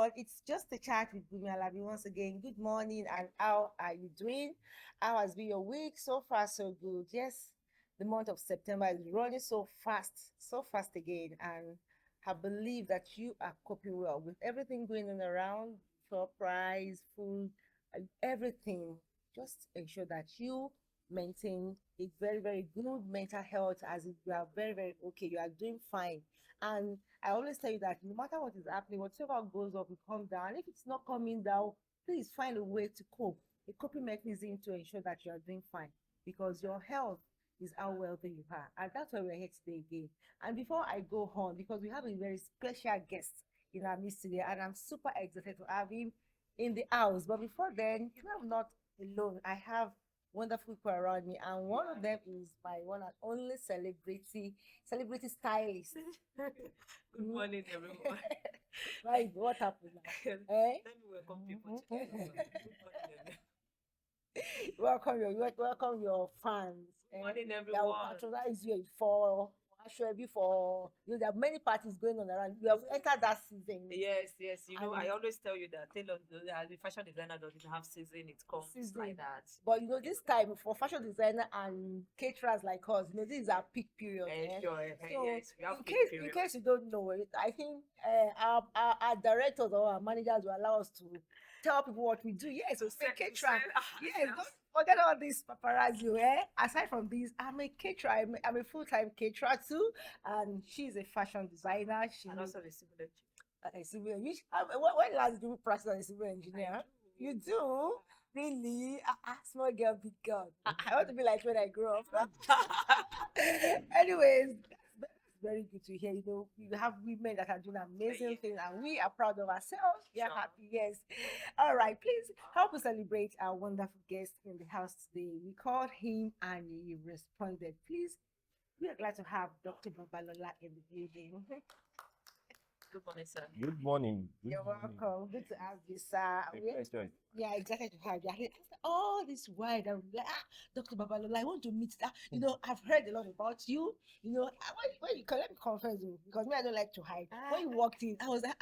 everyone. It's just a chat with BUNMI ALABI once again. Good morning, and how are you doing? How has been your week? So far, so good. Yes, the month of September is running so fast again, and I believe that you are coping well with everything going on around, for price, food, everything. Just ensure that you maintain a very good mental health, as if you are very okay. You are doing fine, and I always tell you that no matter what is happening, whatever goes up will come down. If it's not coming down, please find a way to cope, a coping mechanism to ensure that you are doing fine, because your health is how wealthy you are. And that's why we're here today again. And before I go on, because we have a very special guest in our midst today, and I'm super excited to have him in the house. But before then, I'm not alone. I have wonderful people around me, and one of them is my one and only celebrity stylist. Good morning, everyone. Right, what happened now? Eh? Let me welcome people to Good morning, everyone. Welcome your fans. Good morning, That will everyone. patronize you for actually for there are many parties going on around. We have entered that season. Yes. You know, And I always tell you that the fashion designer doesn't have season, it comes season. like that. But this time for fashion designer and caterers like us, this is our peak period. Sure, So yes, we have in peak case period. you don't know it, I think our directors or our managers will allow us to tell people what we do. Yes, so say caterer. Yes, don't forget all this paparazzi. Aside from this, I'm a caterer. I'm a full-time caterer too, and she's a fashion designer. And also the civil engineer. A civil engineer. When last did you practice as a civil engineer? You do? Really? Small girl, big girl. I want to be like when I grow up. Anyways, that's very good to hear. You know, you have women that are doing amazing things, and we are proud of ourselves. We are Sure. happy. Yes. All right. Please help us celebrate our wonderful guest in the house today. We called him and he responded. Please, we are glad to have Dr. BABALOLA in the building. Good morning, sir. Good morning. You're welcome. Good to have you, sir. Yeah, exactly to have you. After all this while, I'm like, Dr. BABALOLA, I want to meet that. You know, I've heard a lot about you. You know, when you let me confess you, because me, I don't like to hide. When you walked in, I was like,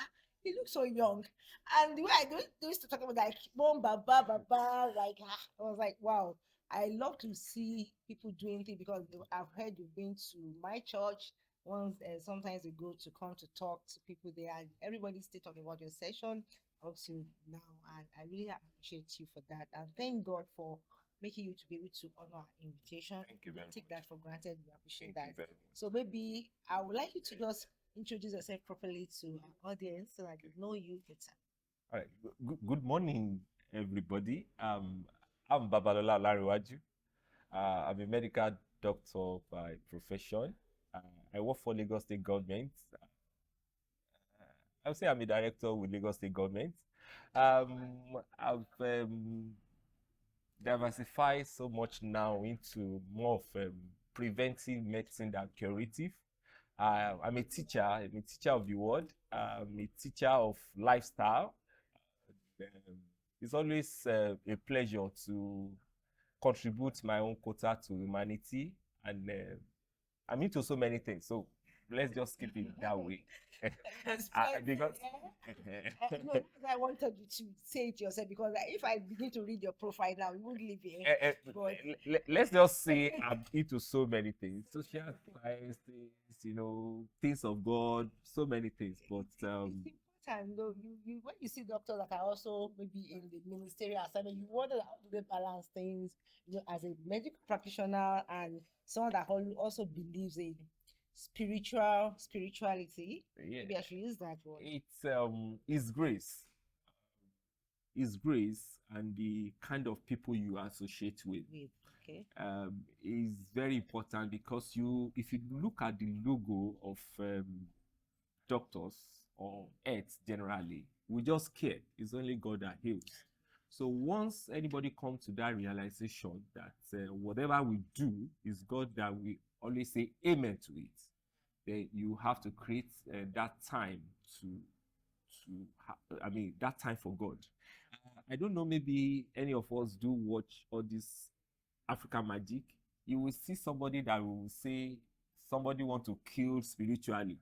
he looks so young. And the way I used to talk about like, boom, baba, like, I was like, wow. I love to see people doing things, because I've heard you've been to my church once, sometimes ago, to come to talk to people there, and everybody's still talking about your session up to now, and I really appreciate you for that, and thank God for making you to be able to honor our invitation. Thank you very Take much. that for granted. We appreciate Thank you that. very much. So maybe I would like you to just introduce yourself properly to our audience so that they know you better. All right. Good morning, everybody. I'm BABALOLA OLAREWAJU. I'm a medical doctor by profession. I work for Lagos State Government. I would say I'm a director with Lagos State Government. I've diversified so much now into more of preventive medicine than curative. I'm a teacher. I'm a teacher of the word. I'm a teacher of lifestyle. It's always a pleasure to contribute my own quota to humanity, and I'm into so many things. So let's just keep it that way. Because No, I wanted you to say it yourself, because if I begin to read your profile now, you won't leave here. let's just say I'm into so many things: social science, things of God, so many things. But It's important though. When you see doctors that are also maybe in the ministerial assignment, you wonder how do they balance things, as a medical practitioner and someone that also believes in spirituality. yeah, Maybe I should use that word. it's grace. It's grace, and the kind of people you associate with Okay. is very important, because if you look at the logo of doctors or earth generally, we just care. It's only God that heals. So once anybody comes to that realization that whatever we do is God, that we always say amen to it, then you have to create that time that time for God. I don't know, maybe any of us do watch all this African magic. You will see somebody that will say somebody want to kill spiritually.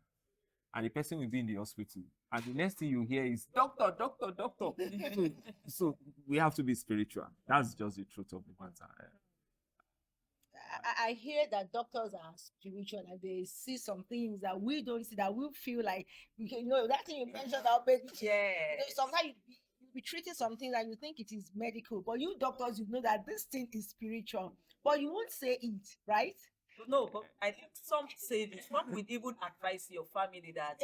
and the person will be in the hospital, and the next thing you hear is doctor, doctor, doctor. So we have to be spiritual. That's just the truth of the matter. I hear that doctors are spiritual and they see some things that we don't see, that we feel like we can, that thing you mentioned about baby. Yes. Sometimes you be treating something that you think it is medical, but you doctors, you know that this thing is spiritual, but you won't say it, right? No, but I think some say this. Some will even advise your family that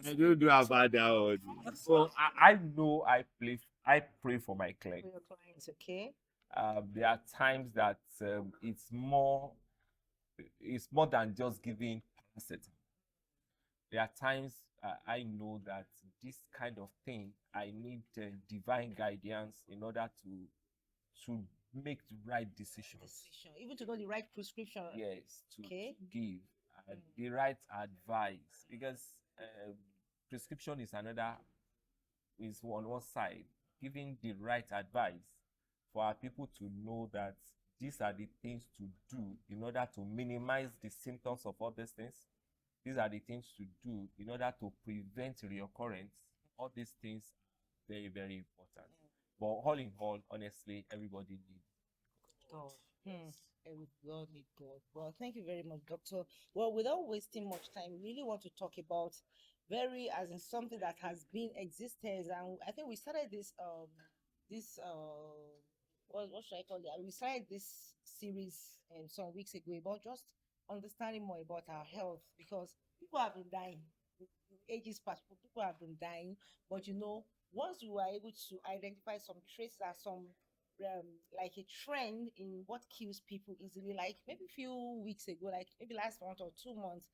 I don't know about that one. So I know I pray for my For client. your clients, okay? There are times that it's more than just giving paracetamol. There are times I know that this kind of thing I need divine guidance in order to make the right decisions. Even to know the right prescription. Yes, Okay. to give the right advice, because prescription is on one side, giving the right advice for our people to know that these are the things to do in order to minimize the symptoms of all these things. These are the things to do in order to prevent reoccurrence. All these things are very, very important. But all in all, honestly, everybody needs God. God need God. Well, thank you very much, Doctor. Well, without wasting much time, we really want to talk about as in something that has been existence, and I think we started what should I call it? We started this series some weeks ago about just understanding more about our health, because people have been dying. Ages past, people have been dying, but once we were able to identify some traces or some like a trend in what kills people easily, like maybe a few weeks ago, like maybe last month or 2 months,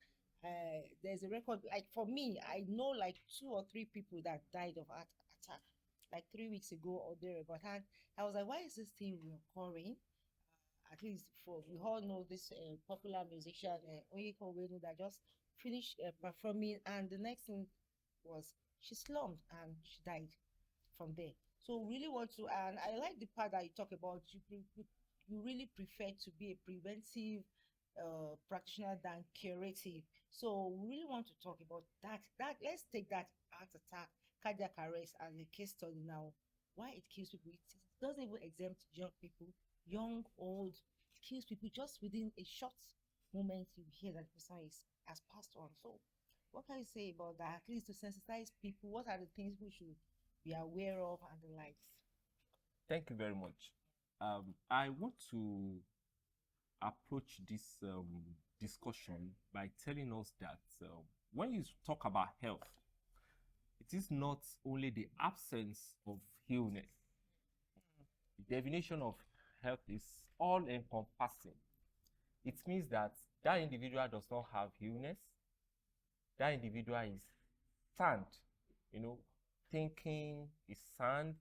there's a record. Like for me, I know like 2 or 3 people that died of heart attack, like 3 weeks ago or thereabout. And I was like, why is this thing recurring? At least we all know this popular musician Oyeko Wenu that just finished performing, and the next thing was she slumped and she died from there. So really want to, and I like the part that you talk about. You really prefer to be a preventive practitioner than curative. So we really want to talk about that. Let's take that heart attack, cardiac arrest as a case study now. Why it kills people? It doesn't even exempt young people, young, old. It kills people just within a short moment. You hear that the person has passed on. So what can you say about that? At least to sensitize people, what are the things we should be aware of and the likes? Thank you very much. I want to approach this discussion by telling us that when you talk about health, it is not only the absence of illness. The definition of health is all encompassing. It means that individual does not have illness. That individual is sound, thinking is sound,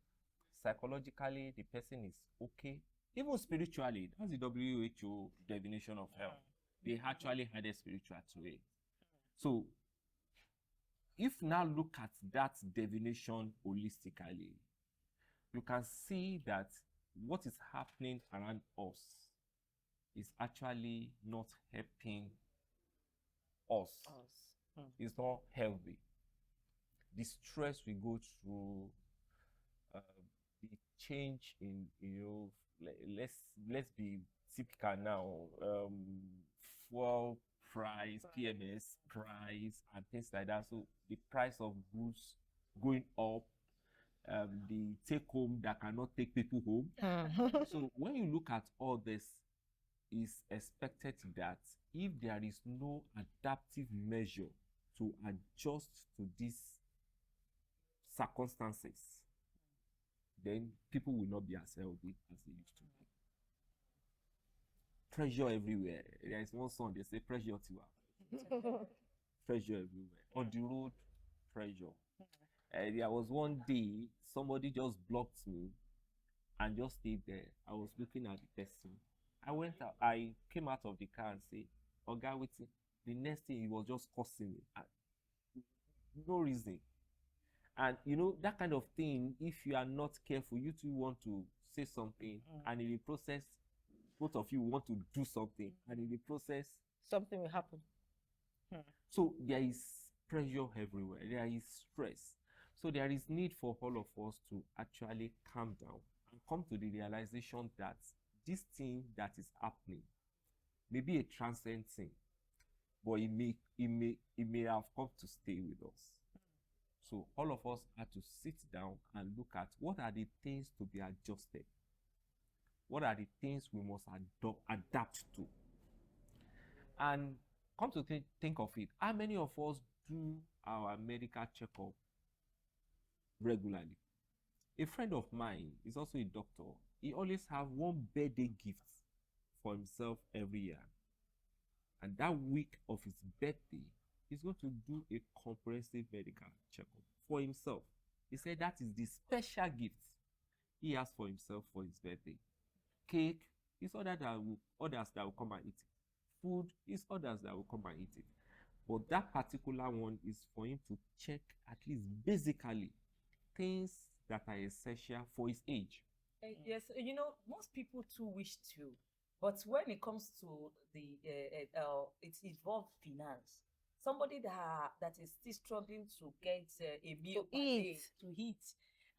psychologically the person is okay, even spiritually. That's the WHO definition of health. They actually added spiritual to it. So if now look at that definition holistically, you can see that what is happening around us is actually not helping us. It's not healthy. The stress we go through, the change in, let's be typical now, fuel price, PMS price, and things like that. So the price of goods going up, the take home that cannot take people home. So when you look at all this, it's expected that if there is no adaptive measure to adjust to these circumstances, then people will not be as healthy as they used to be. Pressure everywhere. There is one song, they say pressure tiwa. Pressure everywhere. On the road, pressure. There was one day somebody just blocked me and just stayed there. I was looking at the person. I came out of the car and said, Oga, waiting. The next thing, he was just cursing me. No reason. And that kind of thing, if you are not careful, you too want to say something, and in the process, both of you want to do something, and in the process, something will happen. So there is pressure everywhere. There is stress. So there is need for all of us to actually calm down and come to the realization that this thing that is happening may be a transient thing, but it may have come to stay with us. So all of us have to sit down and look at what are the things to be adjusted. What are the things we must adapt to? And come to think of it, how many of us do our medical checkup regularly? A friend of mine is also a doctor. He always have one birthday gift for himself every year. And that week of his birthday, he's going to do a comprehensive medical checkup for himself. He said that is the special gift he has for himself for his birthday. Cake is others that will come and eat it. Food is others that will come and eat it. But that particular one is for him to check at least basically things that are essential for his age. Yes, most people too wish to, but when it comes to the it involves finance. Somebody that is still struggling to get a meal per day to eat,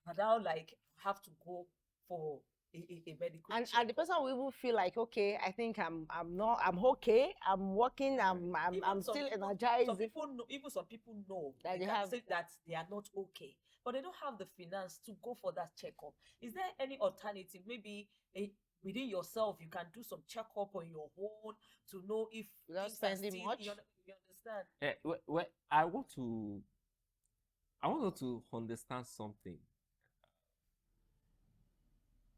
and now like have to go for a medical And check. the person will even feel like, okay, I think I'm okay, I'm working, I'm still energized. Some people know, even some people know That they they can have- say that they are not okay, but they don't have the finance to go for that checkup. Is there any alternative? Maybe within yourself, you can do some checkup on your own to know if Without things are spending still- much? You understand? Well, I want us to understand something.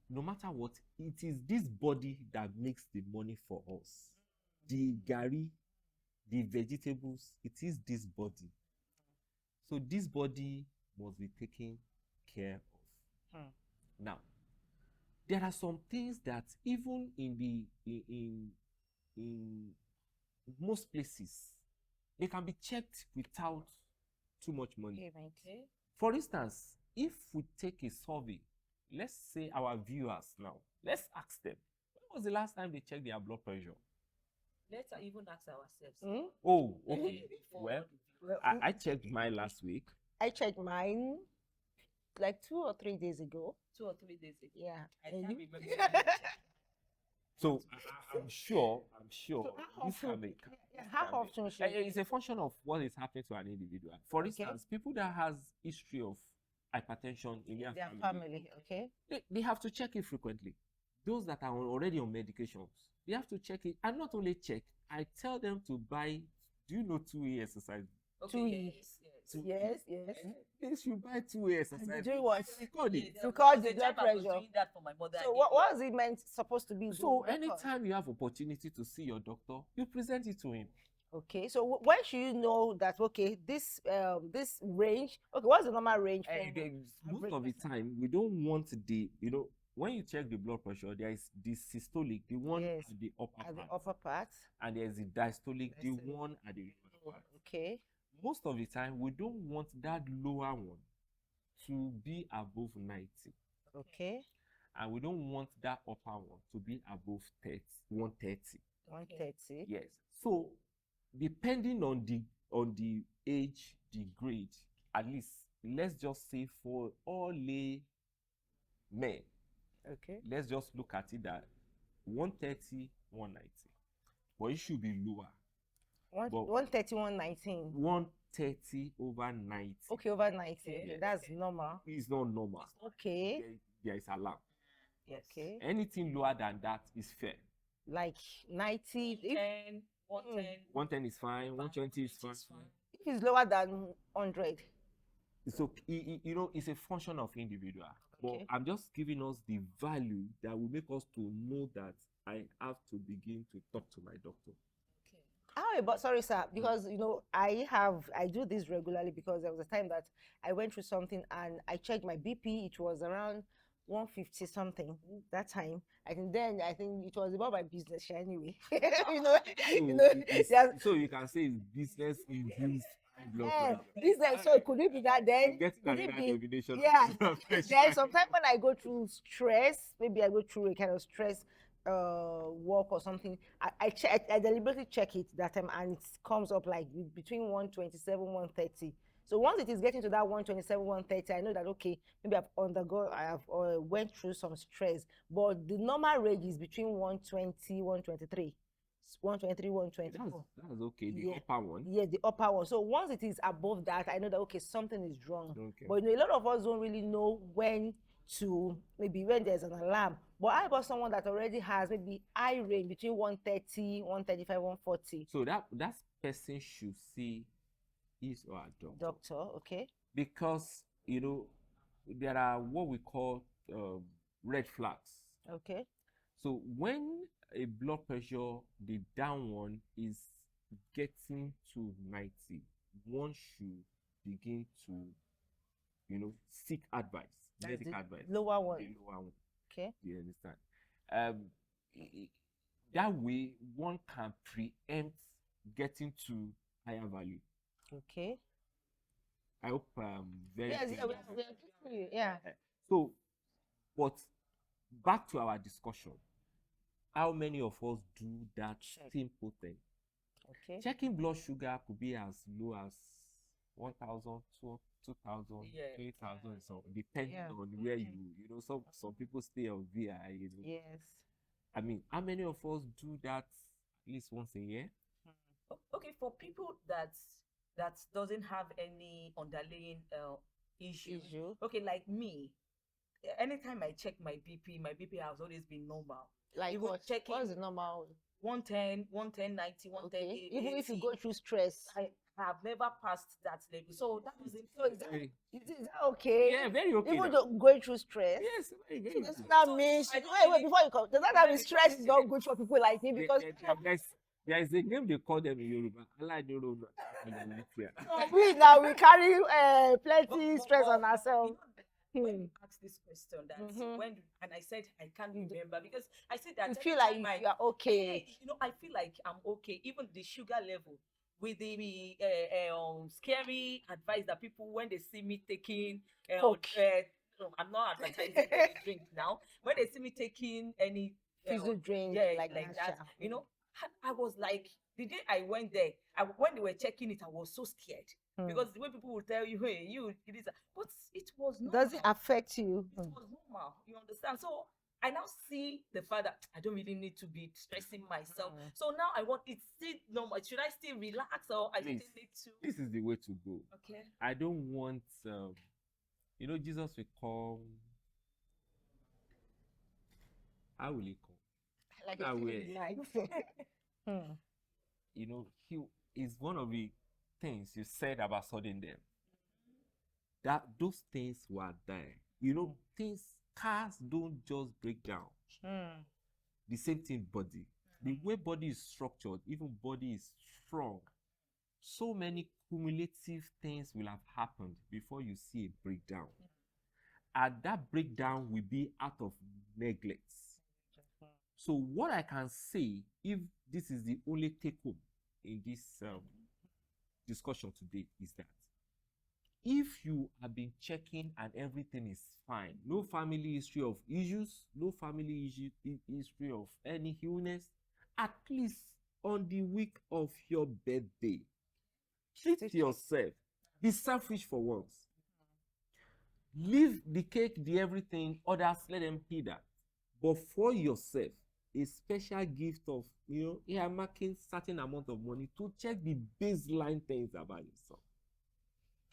No matter what, it is this body that makes the money for us. The gari, the vegetables, it is this body. So this body must be taken care of. Now, there are some things that even in most places, they can be checked without too much money. Okay. For instance, if we take a survey, let's say our viewers now, let's ask them, when was the last time they checked their blood pressure? Let's even ask ourselves. Oh, okay. Before Well, the view. I checked mine last week. I checked mine like 2 or 3 days ago. 2 or 3 days ago. Yeah. I And can't you? remember. when I checked. So I'm sure So how this can often- be. Yeah, how often should It's a function of what is happening to an individual. For instance, people that has history of hypertension in their their family, family, okay? they have to check it frequently. Those that are already on medications, they have to check it. And not only check, I tell them to buy, do you know 2A exercise? Okay, Two- yes. Yes. They should buy 2A exercise. doing what? Record it. Yeah, To there call was the a blood time I was pressure. doing that for my mother. So in what India. is it meant supposed to be? So doing record? anytime you have opportunity to see your doctor, you present it to him. Okay, so when should you know that, okay, this range, okay, what's the normal range for Most average of the person? time, we don't want when you check the blood pressure, there is the systolic, the one Yes, at the upper at the part, upper part? and there's the diastolic, the Diastolic. one at the lower part. Okay. Most of the time, we don't want that lower one to be above 90, Okay. and we don't want that upper one to be above 130. 130. Yes. So, depending on the age, the grade, at least let's just say for all lay men, Okay. let's just look at it that 130, 190, but it should be lower. 130, 119. 130 over 90 Okay, over 90. Okay, Okay, that's normal. is not normal. Okay. There is alarm. Yes. Okay. Anything lower than that is fair. Like 90. If 10, 110. 110 is fine, 120 is fine. it's lower than 100. So it's a function of individual. Okay. But I'm just giving us the value that will make us to know that I have to begin to talk to my doctor. How about, sorry, sir, because, I do this regularly because there was a time that I went through something and I checked my BP. It was around 150 something that time. I think it was about my business anyway. There's- So you can say it's business induced blood yeah, pressure. business. So could it be that then? Get Could it another be? definition of Yeah. blood pressure. Then sometimes when I go through stress, maybe I go through a kind of stress, work or something, I deliberately check it that time, and it comes up like between 127, 130. So once it is getting to that 127, 130, I know that okay, maybe I have went through some stress. But the normal range is between 120, 123. 123, 124. That's okay. The Yeah. upper one. Yeah, the upper one. So once it is above that, I know that okay, something is wrong. Okay. But a lot of us don't really know when to, maybe when there's an alarm. But I got someone that already has maybe high range between 130, 135, 140. So that person should see his or her Doctor, okay. because there are what we call red flags. Okay. So when a blood pressure, the down one is getting to 90, one should begin to seek advice, medical advice. Lower one. The lower one. Okay. You understand? That way one can preempt getting to higher value. Okay. I hope very Yes, clear. yeah. So, but back to our discussion. How many of us do that simple thing? Okay. Checking blood sugar could be as low as 1,000, 2,000, 3,000, so depending on where some people stay on VI. Yes. I mean, how many of us do that at least once a year? Okay, for people that doesn't have any underlying issue. Okay, like me, anytime I check my BP has always been normal. Like even what? checking What's the normal? 110, 90, 110, Okay. Even if you go through stress. I have never passed that level. So that is it. So is that okay? Yeah, very okay. Even though going through stress. Yes, very, very Does good. that mean wait, before you come, does that mean stress is not good for people like me? Because there is a name they call them in Yoruba. ALABI. we now we carry plenty stress on ourselves. When you ask this question, that and I said I can't remember, because I said that you feel like you are okay. I feel like I'm okay. Even the sugar level, with the scary advice that people, when they see me taking I'm not advertising any drink now. When they see me taking any fizzy drink, like that, I was like, the day I went there, when they were checking it, I was so scared. Because the way people will tell you, hey, it is, but it was normal. Does it affect you? It was normal, you understand? So I now see the fact that I don't really need to be stressing myself. So now I want it still normal. Should I still relax, or I still need to? This is the way to go. Okay. I don't want, Jesus will come. How will he come? Like that way. He is one of the things you said about sudden death. That those things were there. Cars don't just break down. The same thing body. The way body is structured, even body is strong. So many cumulative things will have happened before you see a breakdown. And that breakdown will be out of neglect. So what I can say, if this is the only take home in this discussion today, is that if you have been checking and everything is fine, no family history of issues, no family history of any illness, at least on the week of your birthday, treat yourself. Be selfish for once. Leave the cake, the everything, others, let them hear that. But for yourself, a special gift of, earmarking certain amount of money to check the baseline things about yourself.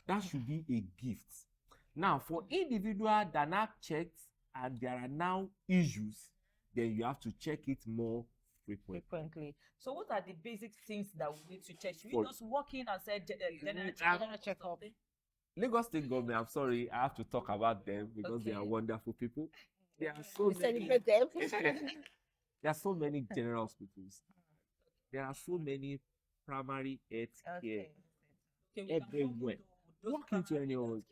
That should be a gift. Now, for individuals that now checked and there are now issues, then you have to check it more frequently. So what are the basic things that we need to check? Should we just walk in and say general check-up? Lagos State government, I'm sorry, I have to talk about them because they are wonderful people. There are so many. Celebrate them. There are so many general hospitals. There are so many primary health care everywhere. Walk into any of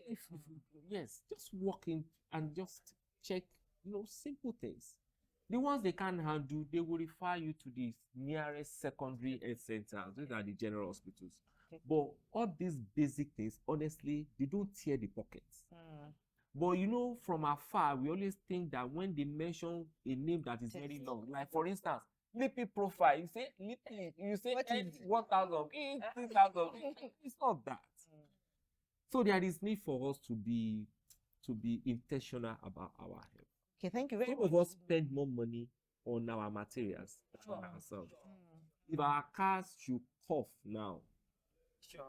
yes, just walk in and just check, simple things. The ones they can't handle, they will refer you to the nearest secondary health centers. Those are the general hospitals. But all these basic things, honestly, they don't tear the pockets. But from afar, we always think that when they mention a name that is very long, like for instance, lipid profile, you say lipid, you say What is it? 1,000, 3,000. It's not that. So there is need for us to be intentional about our health. Okay, thank you very Some much. of us spend more money on our materials than on ourselves. If our cars should cough now, Sure.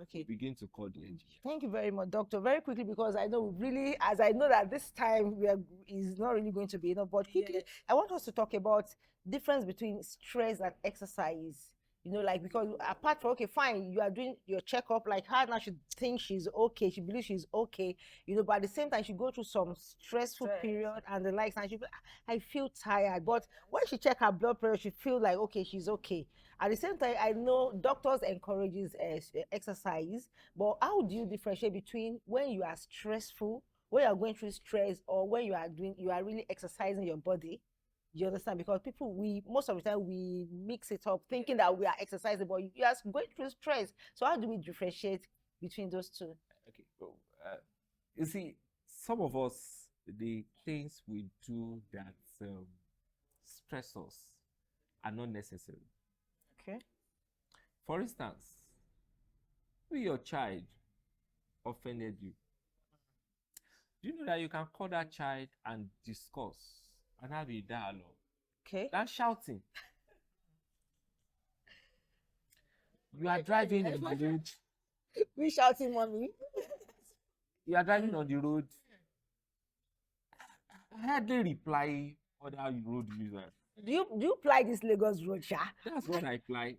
Okay. begin to call the engine. Thank you very much, Doctor. Very quickly, because I know really, as I know that this time is not really going to be enough, but quickly, I want us to talk about difference between stress and exercise. Like, because apart from, okay, fine, you are doing your checkup, like her now, she thinks she's okay, she believes she's okay, but at the same time, she go through some stressful period and the likes, and she feel, I feel tired. But when she check her blood pressure, she feel like, okay, she's okay. At the same time, I know doctors encourages exercise, but how do you differentiate between when you are stressful, when you are going through stress, or when you are really exercising your body? You understand? Because people, most of the time we mix it up thinking that we are exercising, but you are going through stress. So how do we differentiate between those two? Okay. So, you see, some of us, the things we do that stress us are not necessary. Okay. For instance, if your child offended you, do you know that you can call that child and discuss and have a dialogue? Okay. Than shouting. You are driving on the road. We shouting, mommy. You are driving on the road. I hardly reply other road users. Do you ply this Lagos road, Sha? That's what I ply.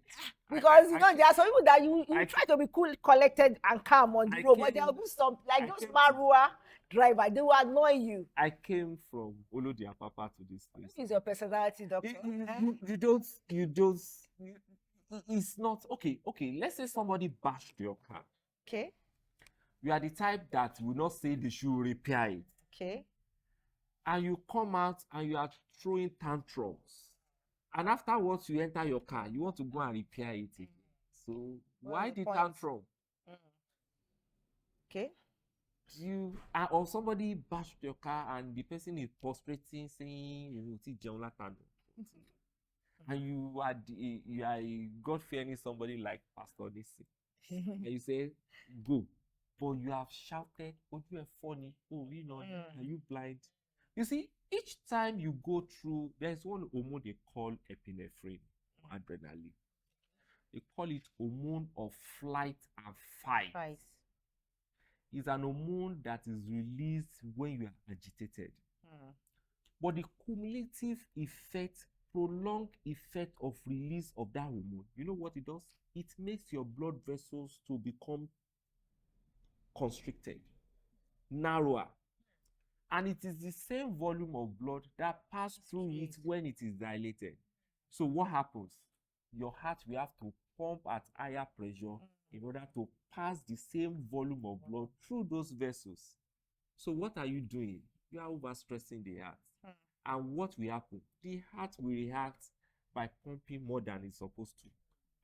Because there are some people that you try to be cool, collected, and calm on the road, but there will be some like those Marua driver, they will annoy you. I came from Olodiapapa to this place. What is your personality, doctor? You don't. It's not okay. Okay, let's say somebody bashed your car. Okay. You are the type that will not say they should repair it. Okay. And you come out and you are throwing tantrums. And afterwards, you enter your car. You want to go and repair it again. So why the tantrum? Okay. Or somebody bashed your car and the person is prostrating, saying, and you are a God-fearing somebody like Pastor Nisi. And you say, go. But you have shouted, oh, you are funny. Oh, are you blind? You see, each time you go through, there's one hormone they call epinephrine, adrenaline. They call it hormone of flight and fight. It's an hormone that is released when you are agitated. But the cumulative effect, prolonged effect of release of that hormone, you know what it does? It makes your blood vessels to become constricted, narrower. And it is the same volume of blood that passes through it when it is dilated. So what happens? Your heart will have to pump at higher pressure in order to pass the same volume of blood through those vessels. So what are you doing? You are overstressing the heart. And what will happen? The heart will react by pumping more than it's supposed to.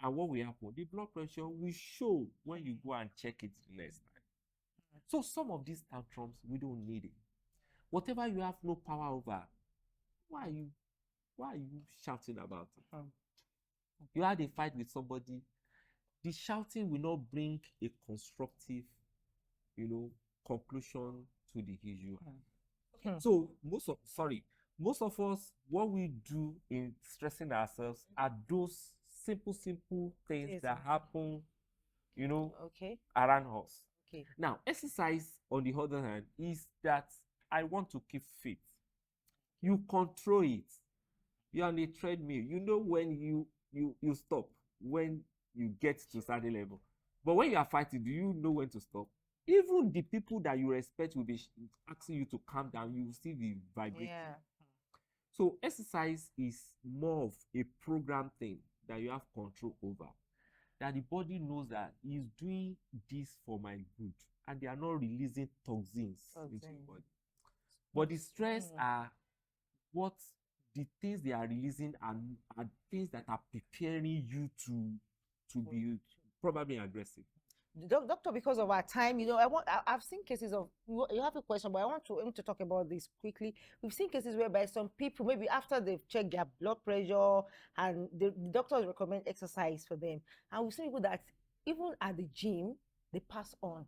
And what will happen? The blood pressure will show when you go and check it next time. So some of these tantrums, we don't need it. Whatever you have no power over, why are you shouting about it? You had a fight with somebody. The shouting will not bring a constructive, conclusion to the issue. So most of us, what we do in stressing ourselves are those simple things that happen, around us. Okay. Now, exercise, on the other hand, is that I want to keep fit. You control it. You're on a treadmill. You know when you stop, when you get to a certain level. But when you are fighting, do you know when to stop? Even the people that you respect will be asking you to calm down. You will still be vibrating. Yeah. So exercise is more of a program thing that you have control over. That the body knows that is doing this for my good, and they are not releasing toxins into the body. But the stress are what the things they are releasing are things that are preparing you to be probably aggressive. Doctor, because of our time, I've seen cases of, you have a question, but I want to talk about this quickly. We've seen cases whereby some people, maybe after they've checked their blood pressure and the doctors recommend exercise for them. And we've seen people that even at the gym, they pass on.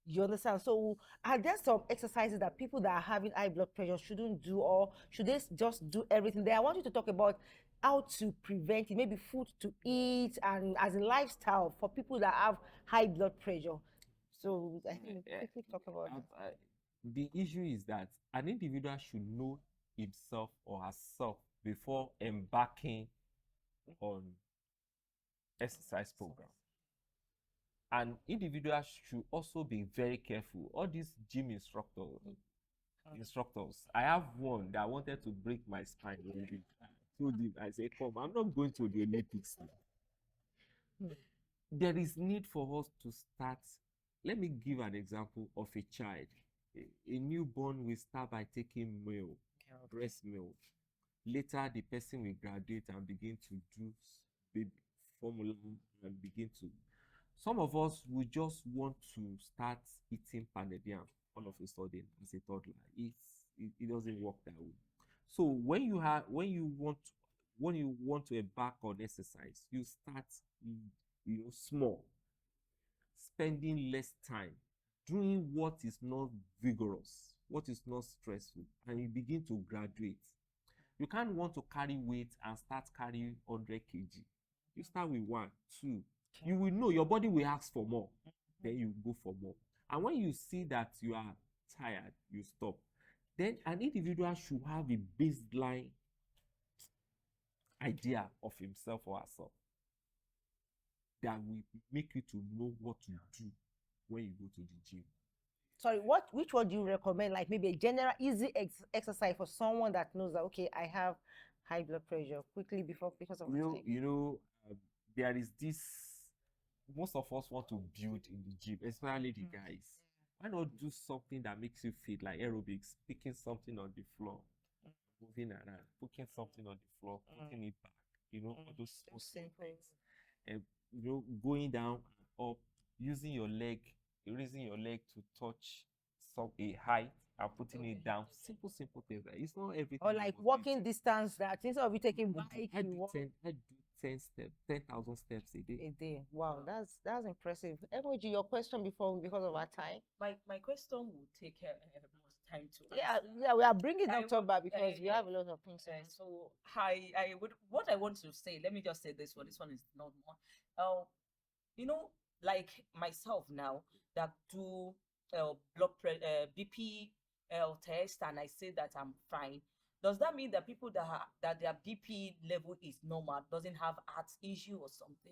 You understand? So are there some exercises that people that are having high blood pressure shouldn't do, or should they just do everything there? I want you to talk about how to prevent it, maybe food to eat and as a lifestyle for people that have high blood pressure. So I think we quickly talk about it. The issue is that an individual should know himself or herself before embarking on exercise program. And individuals should also be very careful. All these gym instructors, I have one that wanted to break my spine. I told him, I said, come, I'm not going to the Olympics. There is need for us to start. Let me give an example of a child. A newborn will start by taking milk, breast milk. Later, the person will graduate and begin to do baby formula and begin to. Some of us will just want to start eating pounded yam all of a sudden as a toddler. It doesn't work that way. So when you want to embark on exercise, you start small, spending less time, doing what is not vigorous, what is not stressful, and you begin to graduate. You can't want to carry weight and start carrying 100 kg. You start with 1, 2. You will know your body will ask for more. Then you go for more. And when you see that you are tired, you stop. Then an individual should have a baseline idea of himself or herself that will make you to know what to do when you go to the gym. Sorry, which one do you recommend? Like maybe a general easy exercise for someone that knows that, okay, I have high blood pressure, quickly because of there is this. Most of us want to build in the gym, especially the guys. Why not do something that makes you feel like aerobics, picking something on the floor, moving around, picking something on the floor, putting it back, all those simple things. And going down and up, using your leg, raising your leg to touch a height and putting it down. Simple things. It's not everything. Or like walking distance, that instead of you taking bike, I do 10 steps, 10,000 steps a day. A day. Wow, that's impressive. Emoji, your question before because of our time. My question will take more time to answer. Yeah, we are bringing Dr. back because we have a lot of things. So I would, what I want to say, let me just say this one. This one is not more. Like myself now that do blood pressure, BP test, and I say that I'm fine. Does that mean that people that their BP level is normal doesn't have heart issue or something?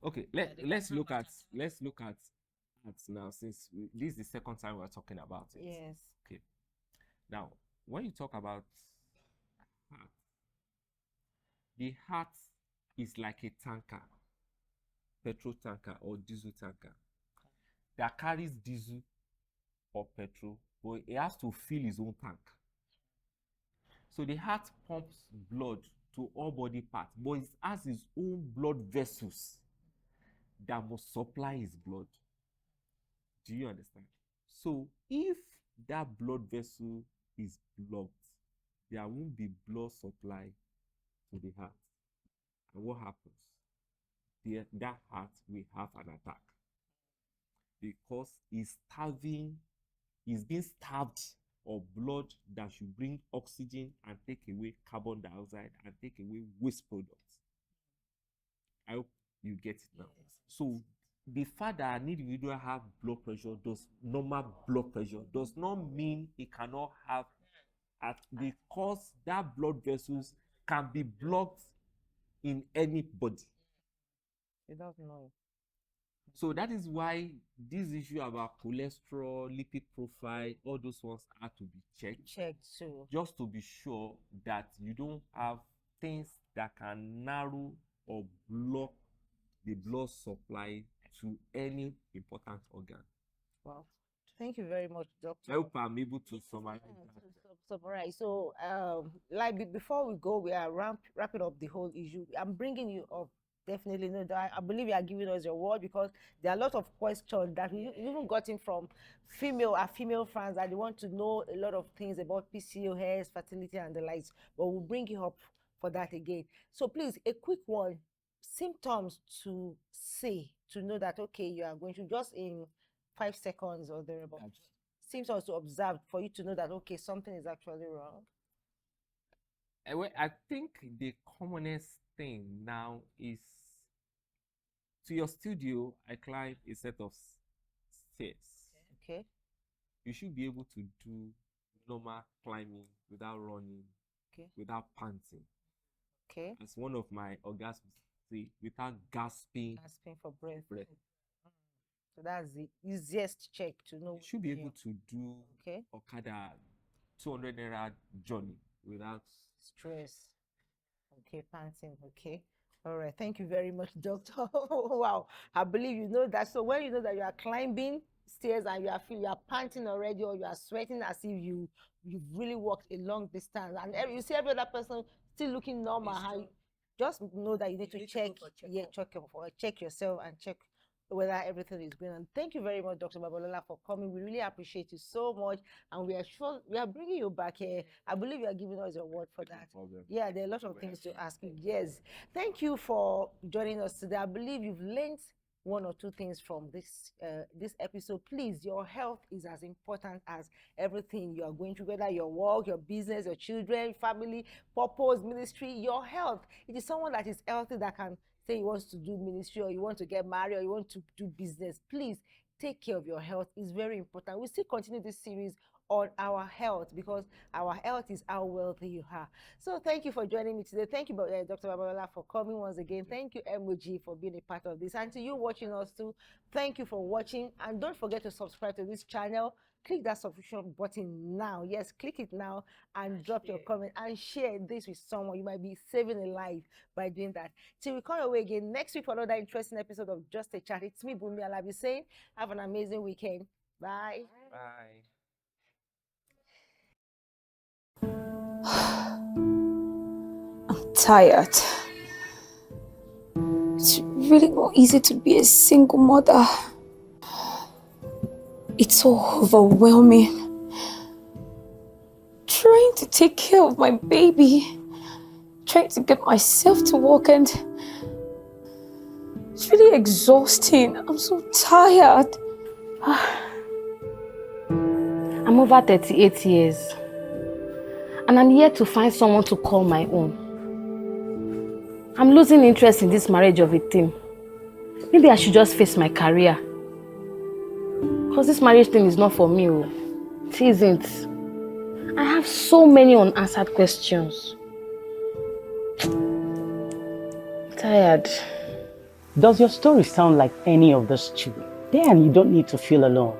Okay. Let's look at now, since this is the second time we're talking about it. Yes. Okay. Now, when you talk about heart, the heart is like a tanker, petrol tanker or diesel tanker that carries diesel or petrol, but it has to fill his own tank. So the heart pumps blood to all body parts, but it has its own blood vessels that must supply his blood. Do you understand? So if that blood vessel is blocked, there won't be blood supply to the heart. And what happens? That heart will have an attack because it's being starved of blood that should bring oxygen and take away carbon dioxide and take away waste products. I hope you get it now. Yes. So the fact that an individual have normal blood pressure does not mean it cannot have because that blood vessels can be blocked in any body. It doesn't know. So that is why this issue about cholesterol, lipid profile, all those ones have to be checked too, just to be sure that you don't have things that can narrow or block the blood supply to any important organ. Wow. Thank you very much, Doctor. I hope I'm able to summarize. So, like before we go, we are wrapping up the whole issue. I'm bringing you up Definitely. No, I believe you are giving us your word, because there are a lot of questions that we even gotten from female fans, that they want to know a lot of things about PCOS, fertility, and the likes. But we'll bring you up for that again. So please, a quick one. Symptoms to say, to know that, okay, you are going to, just in 5 seconds or thereabouts. Symptoms to observe for you to know that, okay, something is actually wrong. Well, I think the commonest thing now is, to your studio, I climb a set of stairs. Okay. You should be able to do normal climbing without running, Okay. without panting. Okay. As one of my orgasms say, without gasping. Gasping for breath. So that's the easiest check to know. You should be able to do Okay. Okada 200 naira journey without stress. Okay, panting. Okay. All right. Thank you very much, doctor. Wow. I believe you know that. So when you know that you are climbing stairs and you are panting already, or you are sweating as if you've really walked a long distance, and you see every other person still looking normal, just know that you need to check, check yourself and check whether everything is going on. Thank you very much, Dr. Babalola, for coming. We really appreciate you so much, and we are sure we are bringing you back here. I believe you are giving us your word for that. Yeah, there are a lot of things to ask you. Yes, thank you for joining us today. I believe you've learned one or two things from this episode. Please, your health is as important as everything you are going through, whether your work, your business, your children, family, purpose, ministry. Your health, it is someone that is healthy that can say he wants to do ministry, or you want to get married, or you want to do business. Please take care of your health. It's very important. We still continue this series on our health, because our health is how wealthy you are. So thank you for joining me today. Thank you, Dr. Babalola, for coming once again. Thank you, MOG, for being a part of this. And to you watching us too, thank you for watching. And don't forget to subscribe to this channel. Click that subscription button now. Yes, click it now, and drop your comment and share this with someone. You might be saving a life by doing that. Till we come your way again next week for another interesting episode of Just a Chat. It's me, BUNMI, ALABI, saying have an amazing weekend. Bye. Bye. I'm tired. It's really not easy to be a single mother. It's so overwhelming. Trying to take care of my baby, trying to get myself to work, and it's really exhausting. I'm so tired. I'm over 38 years, and I'm yet to find someone to call my own. I'm losing interest in this marriage of a thing. Maybe I should just face my career. Because this marriage thing is not for me. It isn't. I have so many unanswered questions. I'm tired. Does your story sound like any of those children? Then you don't need to feel alone.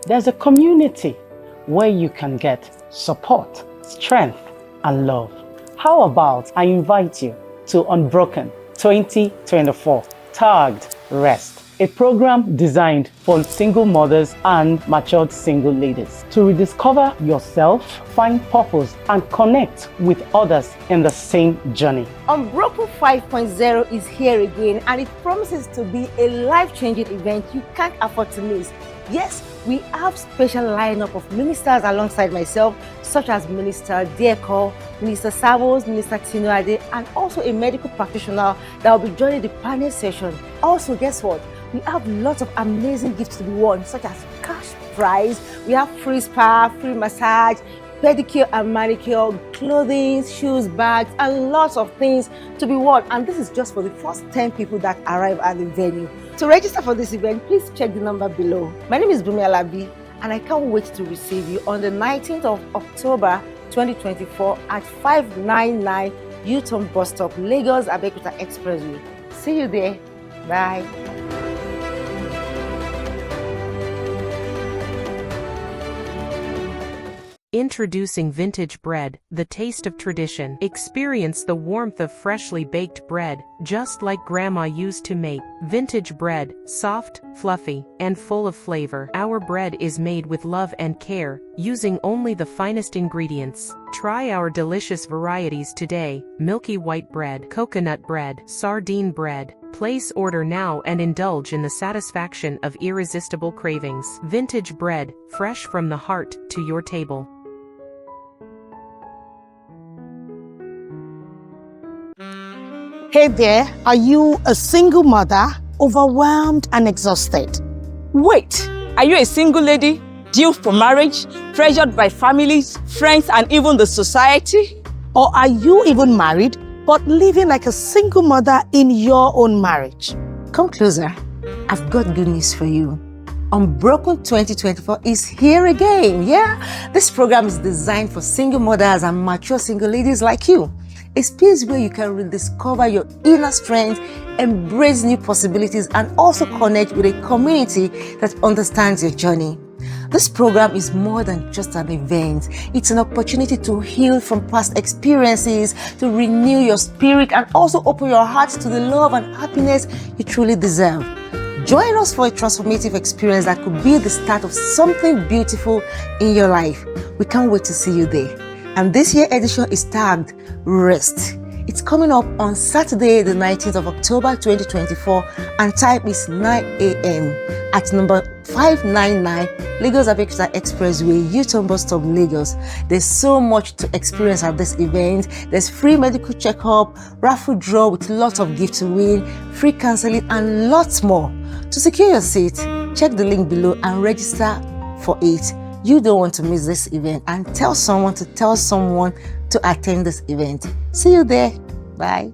There's a community where you can get support, strength, and love. How about I invite you to Unbroken 2024, tagged Rest, a program designed for single mothers and matured single ladies to rediscover yourself, find purpose, and connect with others in the same journey. Unbroken 5.0 is here again, and it promises to be a life-changing event you can't afford to miss. Yes, we have special lineup of ministers alongside myself, such as Minister Dieko, Minister Savos, Minister Tinuade, and also a medical practitioner that will be joining the panel session. Also, guess what? We have lots of amazing gifts to be won, such as cash prize. We have free spa, free massage, pedicure and manicure, clothing, shoes, bags, and lots of things to be won. And this is just for the first 10 people that arrive at the venue. To register for this event, please check the number below. My name is BUNMI, ALABI, and I can't wait to receive you on the 19th of October 2024 at 599 U-Turn Bus Stop, Lagos Abeokuta Expressway. See you there. Bye. Introducing vintage bread, the taste of tradition. Experience the warmth of freshly baked bread, just like Grandma used to make. Vintage bread, soft, fluffy, and full of flavor. Our bread is made with love and care, using only the finest ingredients. Try our delicious varieties today: milky white bread, coconut bread, sardine bread. Place order now and indulge in the satisfaction of irresistible cravings. Vintage bread, fresh from the heart to your table. Hey there, are you a single mother, overwhelmed and exhausted? Wait, are you a single lady, due for marriage, pressured by families, friends, and even the society? Or are you even married, but living like a single mother in your own marriage? Come closer. I've got good news for you. Unbroken 2024 is here again, yeah? This program is designed for single mothers and mature single ladies like you. A space where you can rediscover your inner strength, embrace new possibilities, and also connect with a community that understands your journey. This program is more than just an event. It's an opportunity to heal from past experiences, to renew your spirit, and also open your heart to the love and happiness you truly deserve. Join us for a transformative experience that could be the start of something beautiful in your life. We can't wait to see you there. And this year's edition is tagged Rest. It's coming up on Saturday, the 19th of October 2024, and time is 9 a.m. at number 599 Lagos Abeokuta Expressway, U-turn bus stop, Lagos. There's so much to experience at this event. There's free medical checkup, raffle draw with lots of gifts to win, free counseling, and lots more. To secure your seat, check the link below and register for it. You don't want to miss this event, and tell someone to attend this event. See you there. Bye.